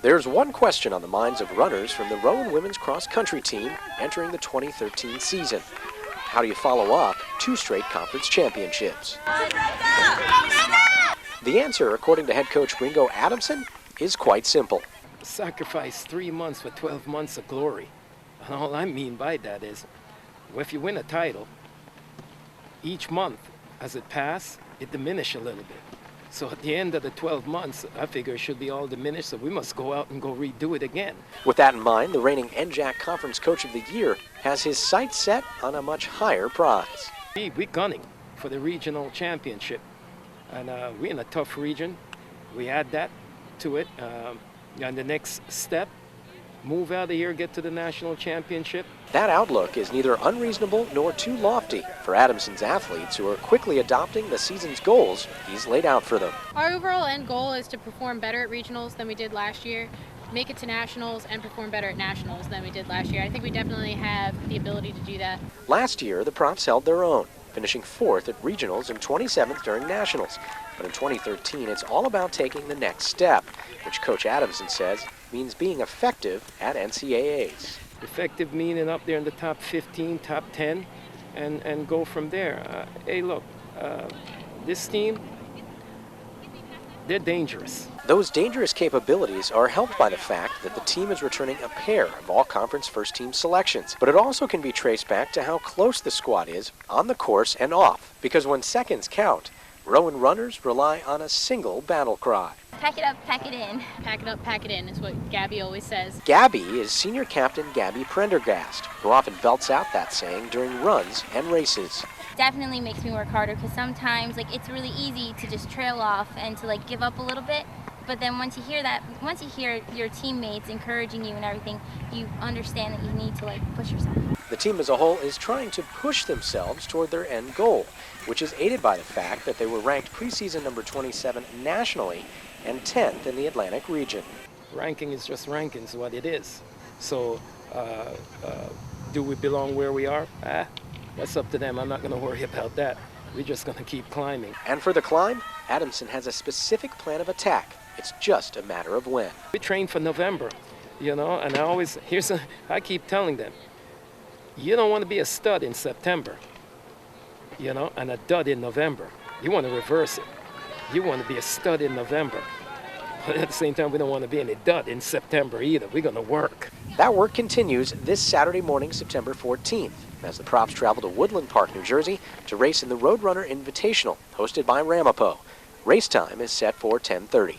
There's one question on the minds of runners from the Rowan women's cross-country team entering the 2013 season. How do you follow up 2 straight conference championships? The answer, according to head coach Ringo Adamson, is quite simple. Sacrifice 3 months for 12 months of glory. And all I mean by that is, if you win a title, each month as it passes, it diminishes a little bit. So at the end of the 12 months, I figure it should be all diminished, so we must go out and go redo it again. With that in mind, the reigning NJAC Conference Coach of the Year has his sights set on a much higher prize. We're gunning for the regional championship, and we're in a tough region. We add that to it, and the next step, move out of here, get to the national championship. That outlook is neither unreasonable nor too lofty for Adamson's athletes, who are quickly adopting the season's goals he's laid out for them. Our overall end goal is to perform better at regionals than we did last year, make it to nationals, and perform better at nationals than we did last year. I think we definitely have the ability to do that. Last year, the Profs held their own, finishing 4th at regionals and 27th during nationals. But in 2013, it's all about taking the next step, which Coach Adamson says means being effective at NCAAs. Effective meaning up there in the top 15, top 10, and go from there. Hey, look, this team, they're dangerous. Those dangerous capabilities are helped by the fact that the team is returning a pair of all-conference first-team selections. But it also can be traced back to how close the squad is on the course and off. Because when seconds count, Rowan runners rely on a single battle cry. Pack it up, pack it in. Pack it up, pack it in is what Gabby always says. Gabby is senior captain Gabby Prendergast, who often belts out that saying during runs and races. Definitely makes me work harder, because sometimes it's really easy to just trail off and to give up a little bit. But then once you hear your teammates encouraging you and everything, you understand that you need to push yourself. The team as a whole is trying to push themselves toward their end goal, which is aided by the fact that they were ranked preseason number 27 nationally and 10th in the Atlantic region. Ranking is just ranking, is what it is. So do we belong where we are? That's up to them. I'm not going to worry about that. We're just going to keep climbing. And for the climb, Adamson has a specific plan of attack. It's just a matter of when. We train for November, and I keep telling them, you don't want to be a stud in September, and a dud in November. You want to reverse it. You want to be a stud in November. But at the same time, we don't want to be any dud in September either. We're going to work. That work continues this Saturday morning, September 14th, as the Profs travel to Woodland Park, New Jersey, to race in the Roadrunner Invitational, hosted by Ramapo. Race time is set for 10:30.